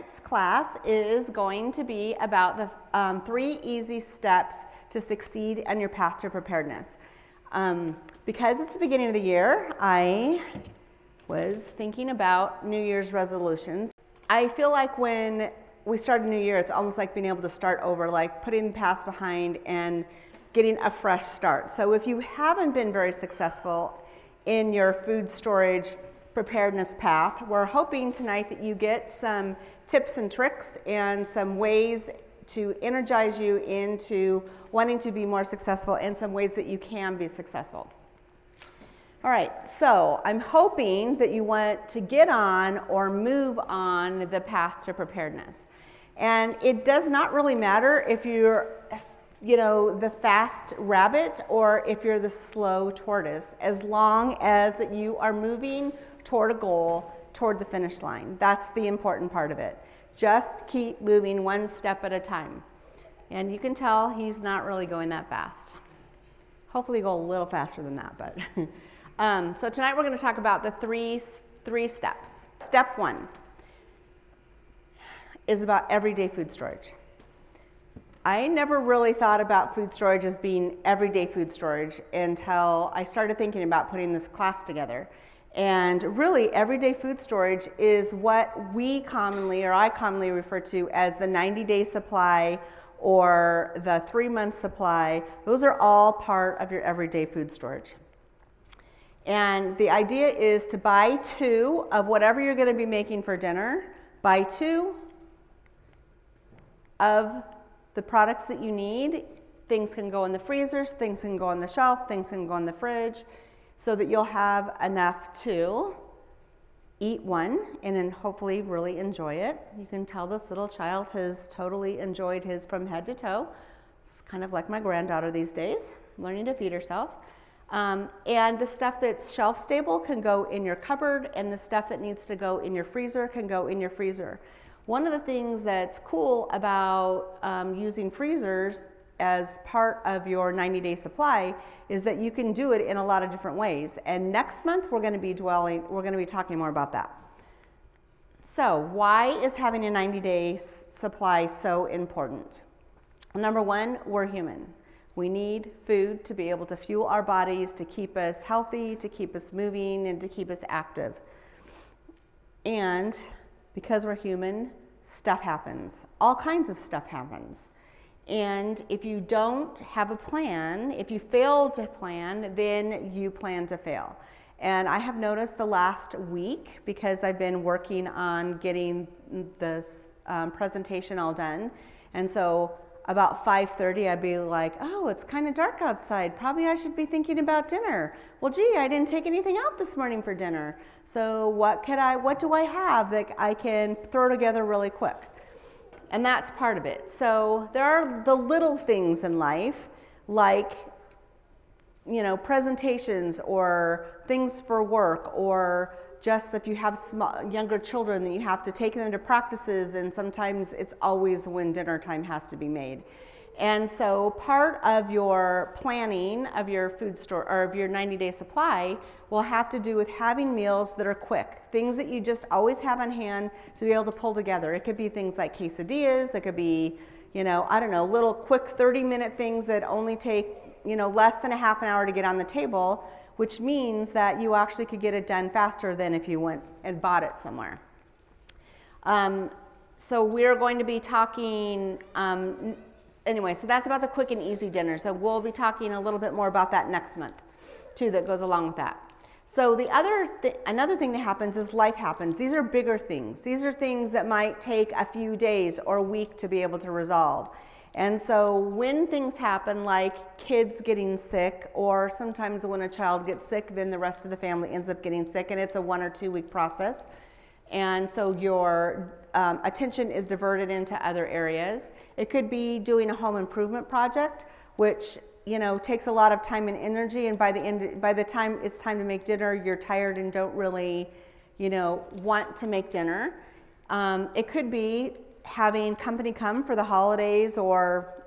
tonight's class is going to be about the 3 easy steps to succeed on your path to preparedness. Because it's the beginning of the year, I was thinking about New Year's resolutions. I feel like when we start a new year, it's almost like being able to start over, like putting the past behind and getting a fresh start. So if you haven't been very successful in your food storage preparedness path, we're hoping tonight that you get some tips and tricks and some ways to energize you into wanting to be more successful and some ways that you can be successful. All right, so I'm hoping that you want to get on or move on the path to preparedness. And it does not really matter if you're, the fast rabbit or if you're the slow tortoise, as long as that you are moving toward a goal, toward the finish line. That's the important part of it. Just keep moving one step at a time. And you can tell he's not really going that fast. Hopefully go a little faster than that, but. So tonight we're going to talk about the three steps. Step 1 is about everyday food storage. I never really thought about food storage as being everyday food storage until I started thinking about putting this class together. And really, everyday food storage is what we commonly, or I commonly refer to as the 90-day supply or the 3-month supply. Those are all part of your everyday food storage. And the idea is to buy 2 of whatever you're going to be making for dinner. Buy 2 of the products that you need. Things can go in the freezers, things can go on the shelf, things can go in the fridge, so that you'll have enough to eat one and then hopefully really enjoy it. You can tell this little child has totally enjoyed his from head to toe. It's kind of like my granddaughter these days, learning to feed herself. And the stuff that's shelf stable can go in your cupboard, and the stuff that needs to go in your freezer can go in your freezer. One of the things that's cool about using freezers as part of your 90-day supply is that you can do it in a lot of different ways. And next month we're going to be talking more about that. So why is having a 90-day supply so important? Well, number 1, we're human. We need food to be able to fuel our bodies, to keep us healthy, to keep us moving, and to keep us active. And because we're human, stuff happens. All kinds of stuff happens. And if you don't have a plan, if you fail to plan, then you plan to fail. And I have noticed the last week, because I've been working on getting this presentation all done, and so about 5:30 I'd be like, oh, it's kind of dark outside. Probably I should be thinking about dinner. Well, gee, I didn't take anything out this morning for dinner. So what do I have that I can throw together really quick? And that's part of it. So there are the little things in life, like, presentations or things for work, or just if you have younger children that you have to take them to practices, and sometimes it's always when dinner time has to be made. And so part of your planning of your food store or of your 90-day supply will have to do with having meals that are quick, things that you just always have on hand to be able to pull together. It could be things like quesadillas, it could be, little quick 30-minute things that only take, less than a half an hour to get on the table, which means that you actually could get it done faster than if you went and bought it somewhere. So we're going to be talking, anyway, so that's about the quick and easy dinner. So we'll be talking a little bit more about that next month, too, that goes along with that. So another thing that happens is life happens. These are bigger things. These are things that might take a few days or a week to be able to resolve. And so when things happen, like kids getting sick, or sometimes when a child gets sick, then the rest of the family ends up getting sick, and it's a 1 or 2 week process. And so your attention is diverted into other areas. It could be doing a home improvement project, which takes a lot of time and energy, and by the time it's time to make dinner, you're tired and don't really, want to make dinner. It could be having company come for the holidays, or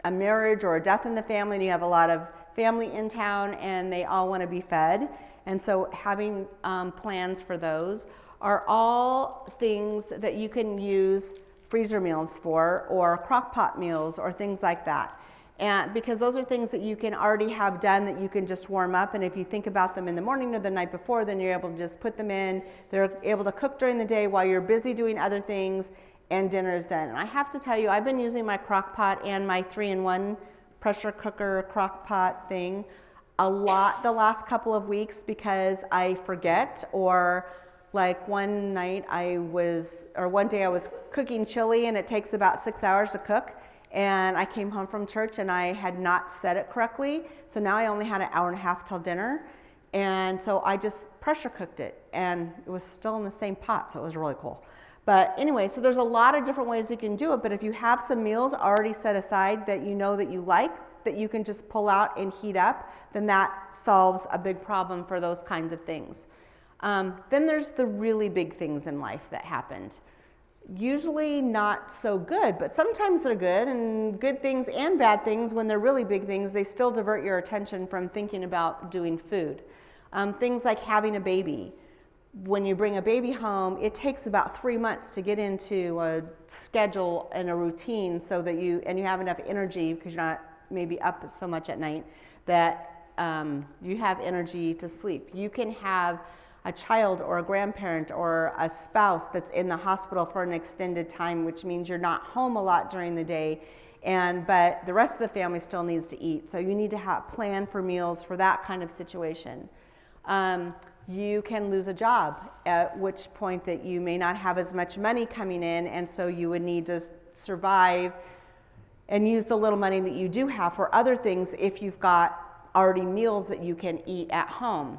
a marriage or a death in the family, and you have a lot of family in town and they all want to be fed, and so having plans for those. are all things that you can use freezer meals for, or crock pot meals, or things like that. And because those are things that you can already have done that you can just warm up, and if you think about them in the morning or the night before, then you're able to just put them in. They're able to cook during the day while you're busy doing other things, and dinner is done. And I have to tell you, I've been using my crock pot and my 3-in-1 pressure cooker crock pot thing a lot the last couple of weeks because I forget, or like one day I was cooking chili and it takes about 6 hours to cook, and I came home from church and I had not set it correctly, so now I only had an hour and a half till dinner, and so I just pressure cooked it, and it was still in the same pot, so it was really cool. But anyway, so there's a lot of different ways you can do it, but if you have some meals already set aside that you know that you like, that you can just pull out and heat up, then that solves a big problem for those kinds of things. Then there's the really big things in life that happened. Usually not so good, but sometimes they're good, and good things and bad things, when they're really big things, they still divert your attention from thinking about doing food. Things like having a baby. When you bring a baby home, it takes about 3 months to get into a schedule and a routine so that you have enough energy, because you're not maybe up so much at night, that you have energy to sleep. You can have a child or a grandparent or a spouse that's in the hospital for an extended time, which means you're not home a lot during the day, but the rest of the family still needs to eat. So you need to plan for meals for that kind of situation. You can lose a job, at which point that you may not have as much money coming in, and so you would need to survive and use the little money that you do have for other things if you've got already meals that you can eat at home.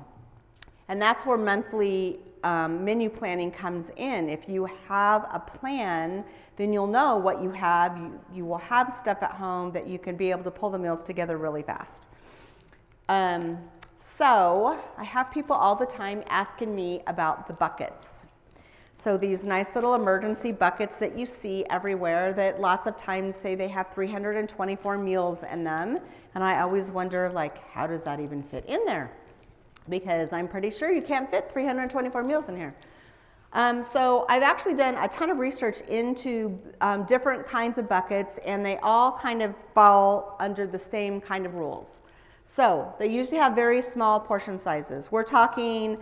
And that's where monthly menu planning comes in. If you have a plan, then you'll know what you have. You will have stuff at home that you can be able to pull the meals together really fast. So I have people all the time asking me about the buckets. So these nice little emergency buckets that you see everywhere that lots of times say they have 324 meals in them. And I always wonder, like, how does that even fit in there? Because I'm pretty sure you can't fit 324 meals in here. So I've actually done a ton of research into different kinds of buckets, and they all kind of fall under the same kind of rules. So they usually have very small portion sizes. We're talking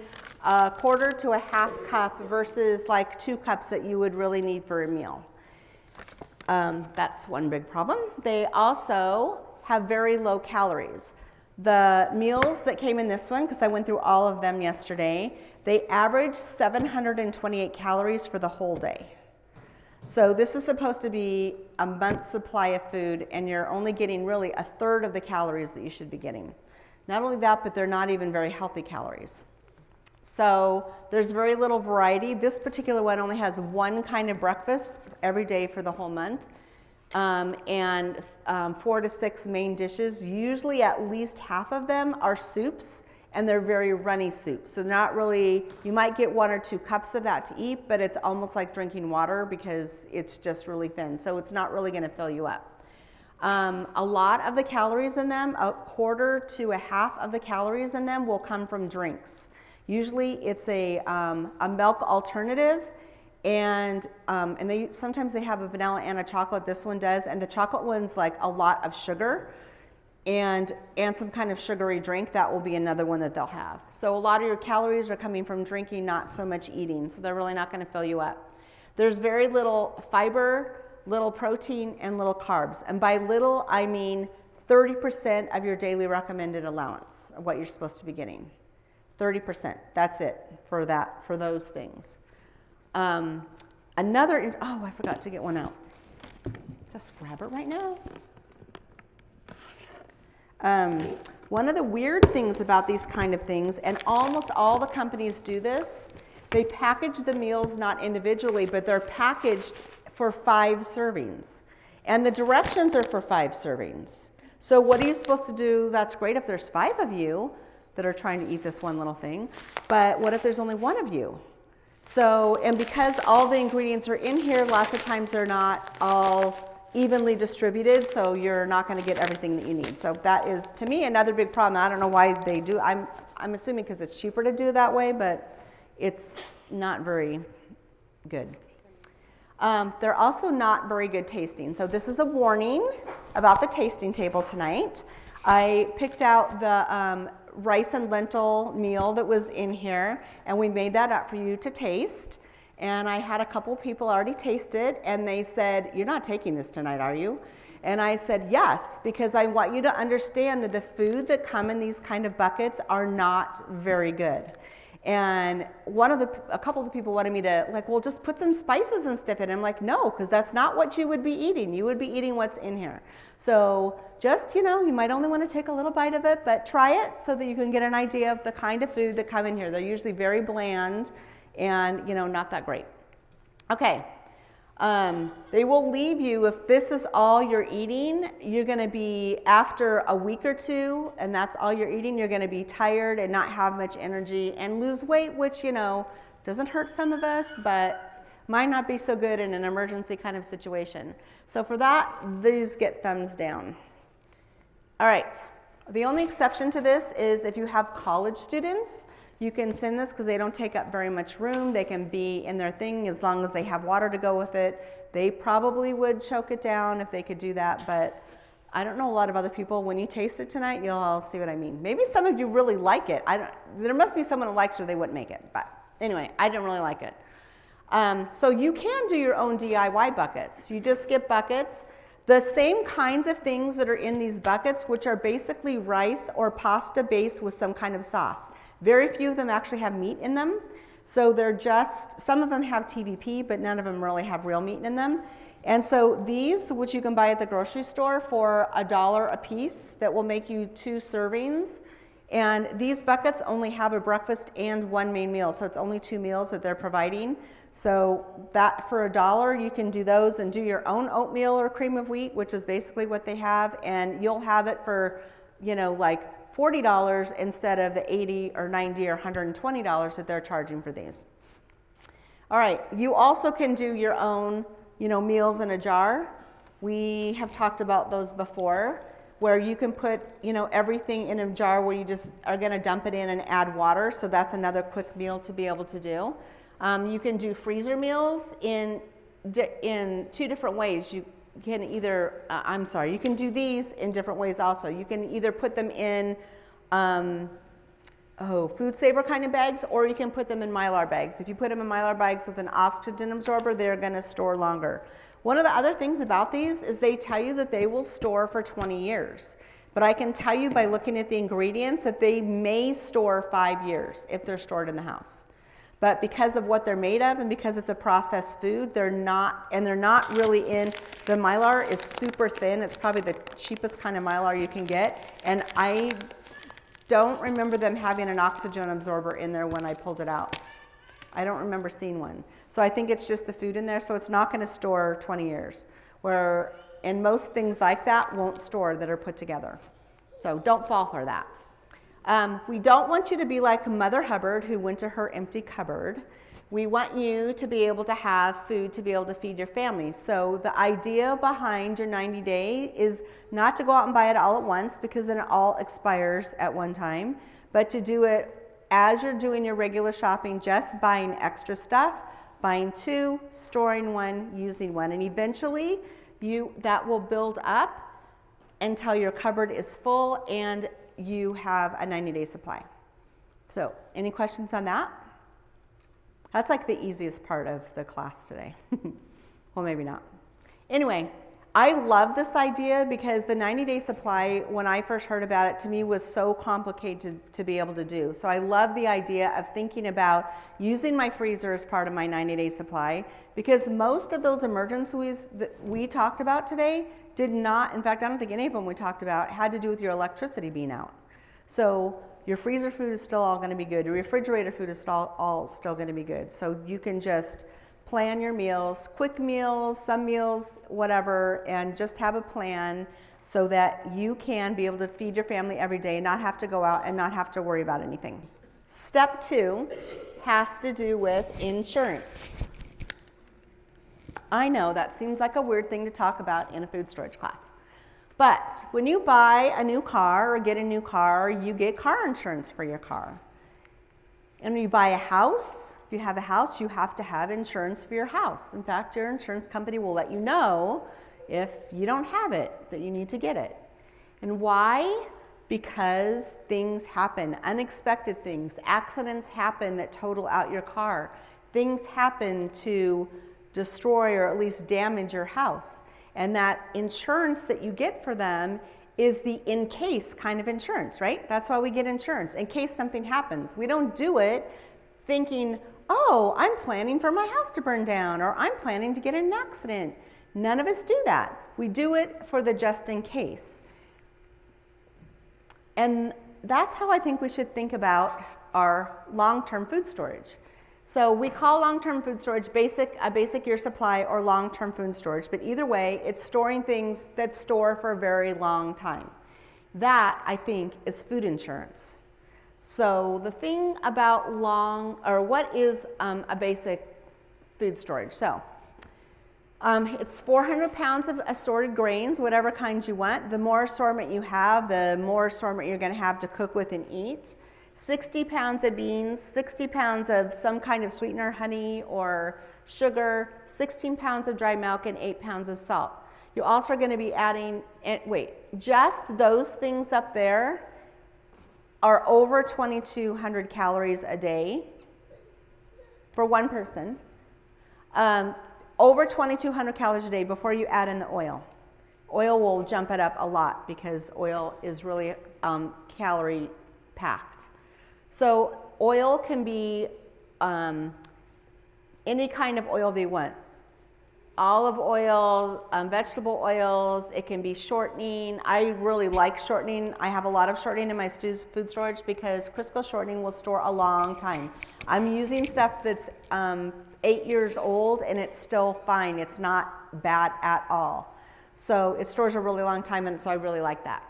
a quarter to a half cup versus like 2 cups that you would really need for a meal. That's one big problem. They also have very low calories. The meals that came in this one, because I went through all of them yesterday, they average 728 calories for the whole day. So this is supposed to be a month's supply of food, and you're only getting really a third of the calories that you should be getting. Not only that, but they're not even very healthy calories. So there's very little variety. This particular one only has one kind of breakfast every day for the whole month, and 4 to 6 main dishes. Usually at least half of them are soups, and they're very runny soups. So not really, you might get 1 or 2 cups of that to eat, but it's almost like drinking water because it's just really thin. So it's not really gonna fill you up. A lot of the calories in them, a quarter to a half of the calories in them will come from drinks. Usually it's a milk alternative, and sometimes they have a vanilla and a chocolate. This one does, and the chocolate one's like a lot of sugar, and some kind of sugary drink. That will be another one that they'll have. So a lot of your calories are coming from drinking, not so much eating, so they're really not going to fill you up. There's very little fiber, little protein, and little carbs, and by little I mean 30% of your daily recommended allowance of what you're supposed to be getting. 30%, that's it for those things. I forgot to get one out. Just grab it right now. One of the weird things about these kind of things, and almost all the companies do this, they package the meals not individually, but they're packaged for 5 servings. And the directions are for 5 servings. So what are you supposed to do? That's great if there's 5 of you that are trying to eat this one little thing, but what if there's only 1 of you? So, and because all the ingredients are in here, lots of times they're not all evenly distributed, so you're not going to get everything that you need. So that is, to me, another big problem. I don't know why they do. I'm assuming because it's cheaper to do it that way, but it's not very good. They're also not very good tasting. So this is a warning about the tasting table tonight. I picked out the rice and lentil meal that was in here, and we made that up for you to taste. And I had a couple people already taste it, and they said, "You're not taking this tonight, are you?" And I said, "Yes, because I want you to understand that the food that come in these kind of buckets are not very good." And a couple of the people wanted me to, like, well, just put some spices and stuff in it. I'm like, no, because that's not what you would be eating. You would be eating what's in here. So just, you might only want to take a little bite of it, but try it so that you can get an idea of the kind of food that come in here. They're usually very bland and, not that great. Okay. They will leave you, if this is all you're eating, you're going to be, after a week or two, and that's all you're eating, you're going to be tired and not have much energy and lose weight, which, doesn't hurt some of us, but might not be so good in an emergency kind of situation. So for that, these get thumbs down. All right. The only exception to this is if you have college students. You can send this because they don't take up very much room. They can be in their thing as long as they have water to go with it. They probably would choke it down if they could do that, but I don't know a lot of other people. When you taste it tonight, you'll all see what I mean. Maybe some of you really like it. There must be someone who likes it or they wouldn't make it, but anyway, I didn't really like it. So you can do your own DIY buckets. You just get buckets. The same kinds of things that are in these buckets, which are basically rice or pasta based with some kind of sauce. Very few of them actually have meat in them. So they're just, some of them have TVP, but none of them really have real meat in them. And so these, which you can buy at the grocery store for $1 a piece, that will make you 2 servings. And these buckets only have a breakfast and 1 main meal. So it's only 2 meals that they're providing. So that for $1, you can do those and do your own oatmeal or cream of wheat, which is basically what they have, and you'll have it for, like $40 instead of the $80 or $90 or $120 that they're charging for these. All right, you also can do your own, meals in a jar. We have talked about those before, where you can put, everything in a jar where you just are going to dump it in and add water. So that's another quick meal to be able to do. You can do freezer meals in 2 different ways. You can either, you can do these in different ways also. You can either put them in food saver kind of bags, or you can put them in Mylar bags. If you put them in Mylar bags with an oxygen absorber, they're going to store longer. One of the other things about these is they tell you that they will store for 20 years. But I can tell you by looking at the ingredients that they may store 5 years if they're stored in the house. But because of what they're made of and because it's a processed food, they're not really in, the Mylar is super thin. It's probably the cheapest kind of Mylar you can get. And I don't remember them having an oxygen absorber in there when I pulled it out. I don't remember seeing one. So I think it's just the food in there, so it's not going to store 20 years. And most things like that won't store that are put together. So don't fall for that. We don't want you to be like Mother Hubbard, who went to her empty cupboard. We want you to be able to have food to be able to feed your family. So the idea behind your 90-day is not to go out and buy it all at once, because then it all expires at one time, but to do it as you're doing your regular shopping, just buying extra stuff, buying 2, storing 1, using 1, and eventually that will build up until your cupboard is full and you have a 90-day supply. So, any questions on that? That's like the easiest part of the class today. Well, maybe not. Anyway, I love this idea because the 90-day supply, when I first heard about it, to me was so complicated to be able to do. So I love the idea of thinking about using my freezer as part of my 90-day supply, because most of those emergencies that we talked about today did not, in fact, I don't think any of them we talked about had to do with your electricity being out. So your freezer food is still all going to be good. Your refrigerator food is all still going to be good. So you can just plan your meals, quick meals, some meals, whatever, and just have a plan so that you can be able to feed your family every day and not have to go out and not have to worry about anything. Step 2 has to do with insurance. I know that seems like a weird thing to talk about in a food storage class. But when you buy a new car or get a new car, you get car insurance for your car. And when you buy a house, if you have a house, you have to have insurance for your house. In fact, your insurance company will let you know if you don't have it, that you need to get it. And why? Because things happen, unexpected things. Accidents happen that total out your car. Things happen to destroy or at least damage your house. And that insurance that you get for them is the in case kind of insurance, right? That's why we get insurance, in case something happens. We don't do it thinking, oh, I'm planning for my house to burn down, or I'm planning to get in an accident. None of us do that. We do it for the just in case. And that's how I think we should think about our long-term food storage. So we call long-term food storage a basic year supply or long-term food storage, but either way, it's storing things that store for a very long time. That, I think, is food insurance. So the thing about what is a basic food storage? So it's 400 pounds of assorted grains, whatever kinds you want. The more assortment you have, the more assortment you're going to have to cook with and eat. 60 pounds of beans, 60 pounds of some kind of sweetener, honey or sugar, 16 pounds of dry milk, and 8 pounds of salt. You're also going to be adding, just those things up there are over 2,200 calories a day for one person. Over 2,200 calories a day before you add in the oil. Oil will jump it up a lot because oil is really calorie packed. So oil can be any kind of oil that you want. Olive oil, vegetable oils, it can be shortening. I really like shortening. I have a lot of shortening in my food storage because Crisco shortening will store a long time. I'm using stuff that's 8 years old and it's still fine. It's not bad at all. So it stores a really long time, and so I really like that.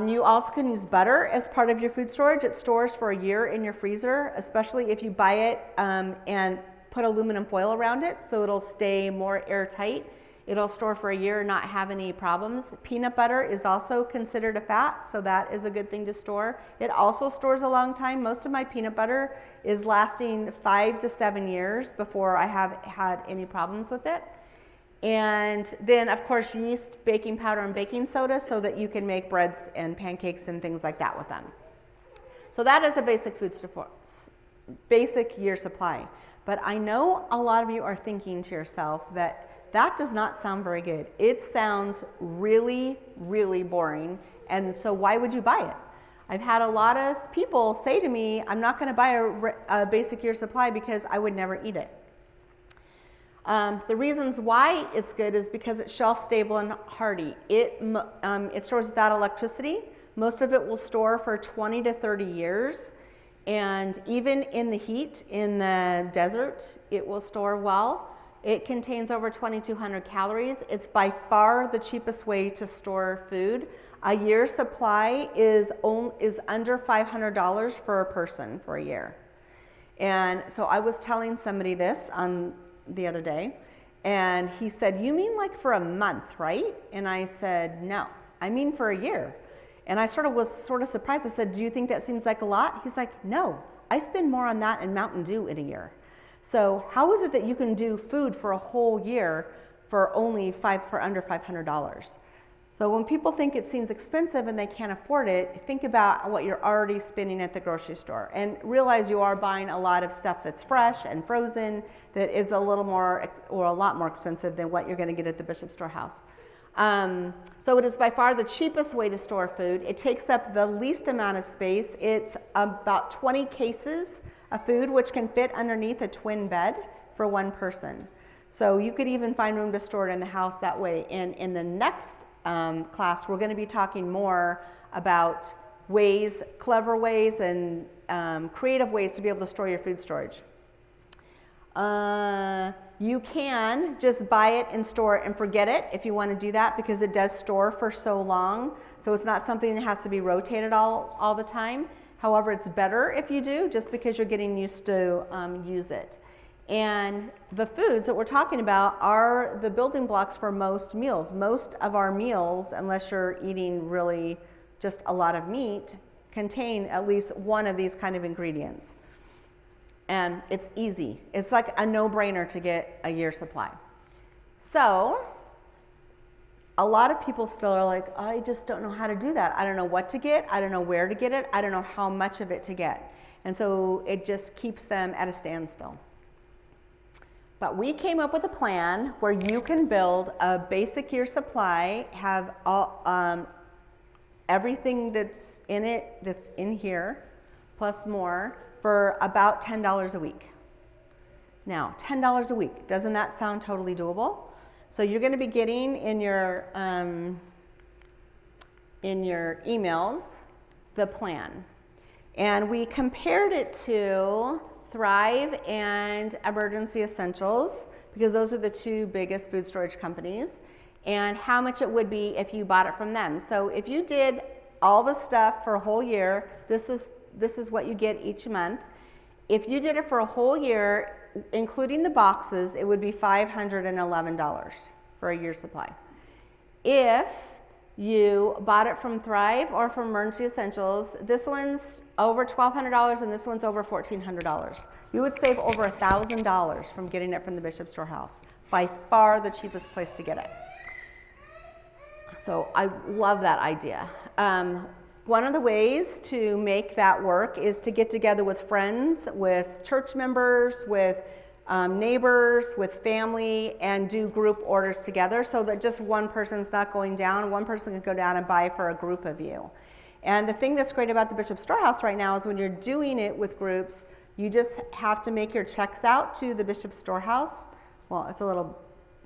You also can use butter as part of your food storage. It stores for a year in your freezer, especially if you buy it and put aluminum foil around it, so it'll stay more airtight. It'll store for a year and not have any problems. Peanut butter is also considered a fat, so that is a good thing to store. It also stores a long time. Most of my peanut butter is lasting 5 to 7 years before I have had any problems with it. And then, of course, yeast, baking powder, and baking soda so that you can make breads and pancakes and things like that with them. So that is a basic year supply. But I know a lot of you are thinking to yourself that does not sound very good. It sounds really, really boring. And so why would you buy it? I've had a lot of people say to me, I'm not going to buy a basic year supply because I would never eat it. The reasons why it's good is because it's shelf stable and hardy. It stores without electricity. Most of it will store for 20 to 30 years. And even in the heat, in the desert, it will store well. It contains over 2,200 calories. It's by far the cheapest way to store food. A year's supply is under $500 for a person for a year. And so I was telling somebody this the other day, and he said, you mean like for a month, right? And I said, no, I mean for a year. And I was surprised. I said, do you think that seems like a lot? He's like, no, I spend more on that and Mountain Dew in a year. So how is it that you can do food for a whole year for under $500? So when people think it seems expensive and they can't afford it, think about what you're already spending at the grocery store and realize you are buying a lot of stuff that's fresh and frozen that is a lot more expensive than what you're going to get at the Bishop Storehouse. So it is by far the cheapest way to store food. It takes up the least amount of space. It's about 20 cases of food, which can fit underneath a twin bed for one person. So you could even find room to store it in the house that way. And in the next class, we're going to be talking more about clever ways and creative ways to be able to store your food storage. You can just buy it and store it and forget it if you want to do that, because it does store for so long. So it's not something that has to be rotated all the time. However, it's better if you do, just because you're getting used to use it. And the foods that we're talking about are the building blocks for most meals. Most of our meals, unless you're eating really just a lot of meat, contain at least one of these kind of ingredients. And it's easy. It's like a no-brainer to get a year's supply. So a lot of people still are like, I just don't know how to do that. I don't know what to get. I don't know where to get it. I don't know how much of it to get. And so it just keeps them at a standstill. But we came up with a plan where you can build a basic year supply, have all, everything that's in it, that's in here, plus more, for about $10 a week. Now, $10 a week, doesn't that sound totally doable? So you're going to be getting in your emails the plan. And we compared it to Thrive and Emergency Essentials, because those are the two biggest food storage companies, and how much it would be if you bought it from them. So if you did all the stuff for a whole year, this is what you get each month. If you did it for a whole year, including the boxes, it would be $511 for a year's supply. If you bought it from Thrive or from Emergency Essentials, this one's over $1,200 and this one's over $1,400. You would save over $1,000 from getting it from the Bishop Storehouse. By far the cheapest place to get it. So I love that idea. One of the ways to make that work is to get together with friends, with church members, with neighbors, with family, and do group orders together so that just one person's not going down. One person can go down and buy for a group of you. And the thing that's great about the Bishop Storehouse right now is when you're doing it with groups, you just have to make your checks out to the Bishop Storehouse. Well, it's a little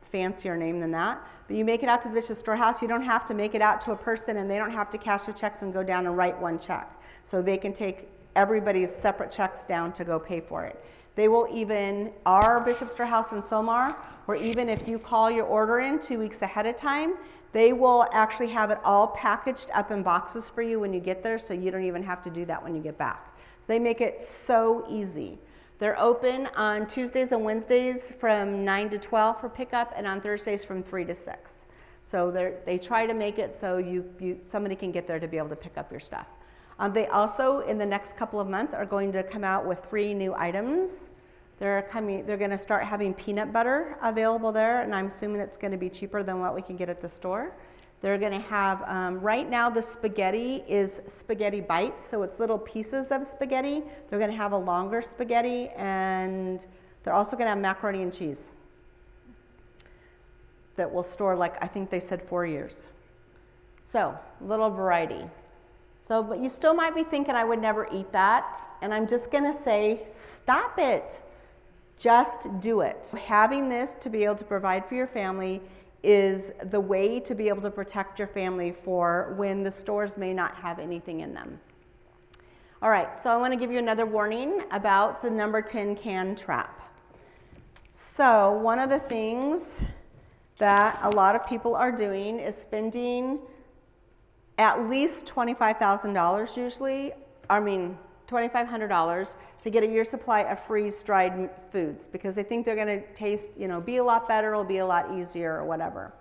fancier name than that, but you make it out to the Bishop Storehouse. You don't have to make it out to a person, and they don't have to cash the checks and go down and write one check. So they can take everybody's separate checks down to go pay for it. They will even, our Bishop Storehouse in Sylmar, where even if you call your order in 2 weeks ahead of time, they will actually have it all packaged up in boxes for you when you get there, so you don't even have to do that when you get back. So they make it so easy. They're open on Tuesdays and Wednesdays from 9 to 12 for pickup, and on Thursdays from 3 to 6. So they try to make it so somebody can get there to be able to pick up your stuff. They also, in the next couple of months, are going to come out with 3 new items. They're going to start having peanut butter available there, and I'm assuming it's going to be cheaper than what we can get at the store. They're going to have, right now the spaghetti is spaghetti bites, so it's little pieces of spaghetti. They're going to have a longer spaghetti, and they're also going to have macaroni and cheese that will store, like, I think they said 4 years. So, little variety. So, but you still might be thinking, I would never eat that. And I'm just going to say, stop it. Just do it. Having this to be able to provide for your family is the way to be able to protect your family for when the stores may not have anything in them. All right, so I want to give you another warning about the number 10 can trap. So one of the things that a lot of people are doing is spending at least $25,000 usually, $2,500 to get a year's supply of freeze-dried foods because they think they're going to taste, be a lot better, it'll be a lot easier or whatever.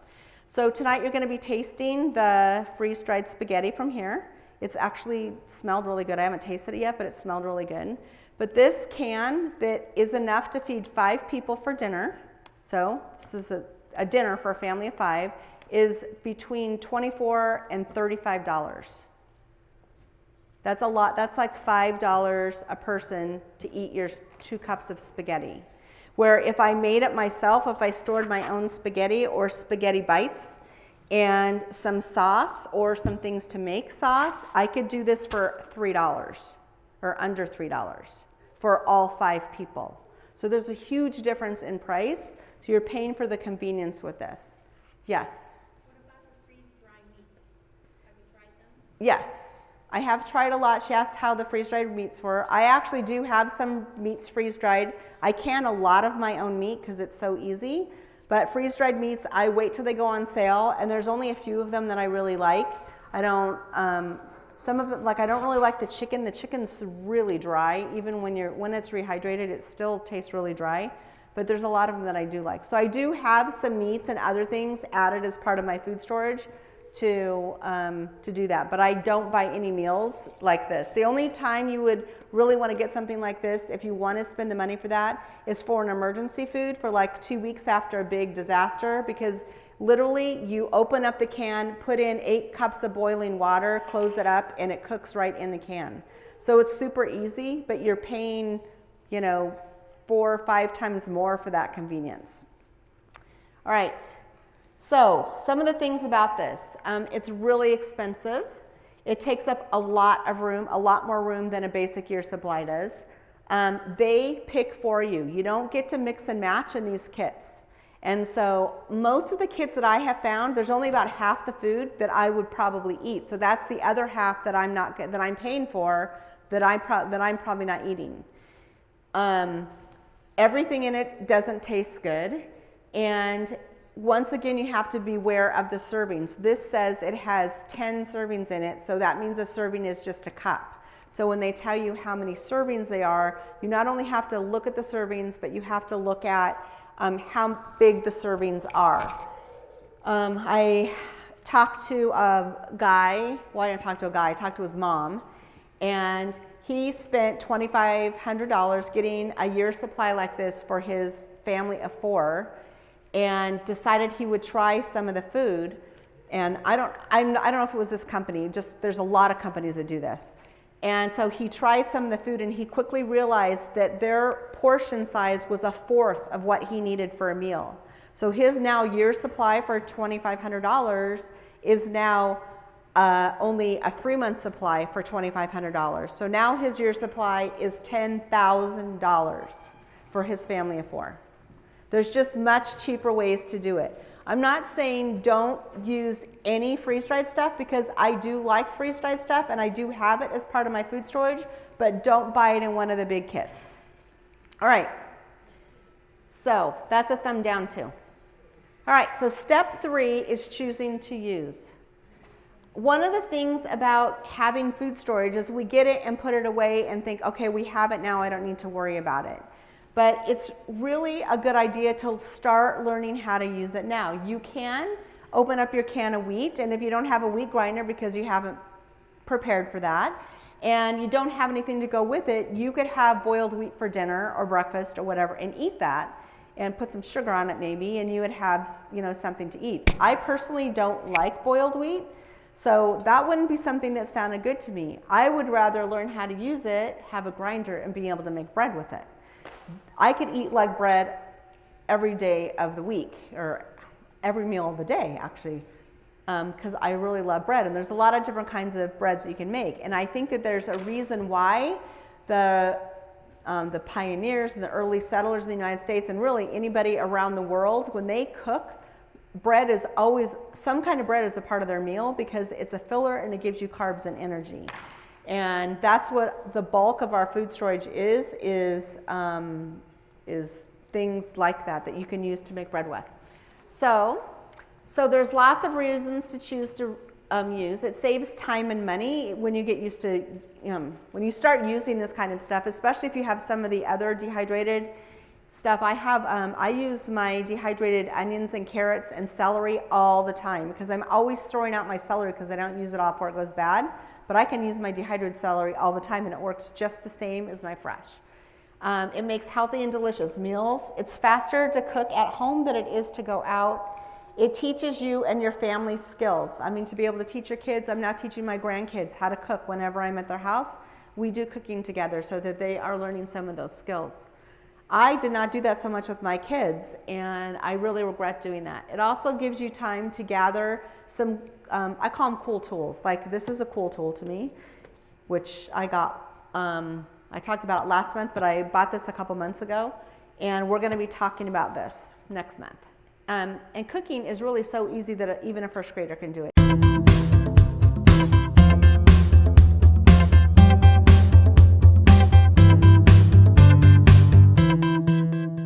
So tonight you're going to be tasting the freeze-dried spaghetti from here. It's actually smelled really good. I haven't tasted it yet, but it smelled really good. But this can that is enough to feed 5 people for dinner, so this is a dinner for a family of 5, is between $24 and $35. That's a lot. That's like $5 a person to eat your 2 cups of spaghetti. Where if I made it myself, if I stored my own spaghetti or spaghetti bites and some sauce or some things to make sauce, I could do this for $3 or under $3 for all 5 people. So there's a huge difference in price. So you're paying for the convenience with this. Yes? What about the freeze-dried meats? Have you tried them? Yes. I have tried a lot. She asked how the freeze-dried meats were. I actually do have some meats freeze-dried. I can a lot of my own meat because it's so easy. But freeze-dried meats, I wait till they go on sale, and there's only a few of them that I really like. I don't, some of them, like I don't really like the chicken. The chicken's really dry. Even when it's rehydrated, it still tastes really dry. But there's a lot of them that I do like. So I do have some meats and other things added as part of my food storage to do that. But I don't buy any meals like this. The only time you would really want to get something like this, if you want to spend the money for that, is for an emergency food for like 2 weeks after a big disaster, because literally you open up the can, put in 8 cups of boiling water, close it up, and it cooks right in the can. So it's super easy, but you're paying, 4 or 5 times more for that convenience. All right. So some of the things about this, it's really expensive. It takes up a lot of room, a lot more room than a basic year supply does. They pick for you. You don't get to mix and match in these kits. And so most of the kits that I have found, there's only about half the food that I would probably eat. So that's the other half that I'm paying for that I'm probably not eating. Everything in it doesn't taste good. And once again, you have to be aware of the servings. This says it has 10 servings in it, so that means a serving is just a cup. So when they tell you how many servings they are, you not only have to look at the servings, but you have to look at how big the servings are. I talked to a guy, I talked to his mom, and he spent $2,500 getting a year's supply like this for his family of 4, and decided he would try some of the food. And I don't know if it was this company, just there's a lot of companies that do this. And so he tried some of the food, and he quickly realized that their portion size was 1/4 of what he needed for a meal. So his now year's supply for $2,500 is now only a 3-month supply for $2,500. So now his year's supply is $10,000 for his family of 4. There's just much cheaper ways to do it. I'm not saying don't use any freeze-dried stuff, because I do like freeze-dried stuff and I do have it as part of my food storage, but don't buy it in one of the big kits. All right, so that's a thumb down too. All right, so step 3 is choosing to use. One of the things about having food storage is we get it and put it away and think, okay, we have it now, I don't need to worry about it. But it's really a good idea to start learning how to use it now. You can open up your can of wheat, and if you don't have a wheat grinder because you haven't prepared for that, and you don't have anything to go with it, you could have boiled wheat for dinner or breakfast or whatever and eat that and put some sugar on it maybe, and you would have something to eat. I personally don't like boiled wheat, so that wouldn't be something that sounded good to me. I would rather learn how to use it, have a grinder, and be able to make bread with it. I could eat like bread every day of the week, or every meal of the day actually, because I really love bread, and there's a lot of different kinds of breads that you can make. And I think that there's a reason why the pioneers and the early settlers in the United States, and really anybody around the world, when they cook, bread is always, some kind of bread is a part of their meal, because it's a filler and it gives you carbs and energy. And that's what the bulk of our food storage is things like that you can use to make bread with. So there's lots of reasons to choose to use. It saves time and money when you get used to, when you start using this kind of stuff, especially if you have some of the other dehydrated stuff. I use my dehydrated onions and carrots and celery all the time, because I'm always throwing out my celery because I don't use it all before it goes bad. But I can use my dehydrated celery all the time, and it works just the same as my fresh. It makes healthy and delicious meals. It's faster to cook at home than it is to go out. It teaches you and your family skills. I mean, to be able to teach your kids, I'm now teaching my grandkids how to cook whenever I'm at their house. We do cooking together so that they are learning some of those skills. I did not do that so much with my kids, and I really regret doing that. It also gives you time to gather some, I call them cool tools. Like, this is a cool tool to me, which I got, I talked about it last month, but I bought this a couple months ago, and we're going to be talking about this next month. And cooking is really so easy that even a first grader can do it.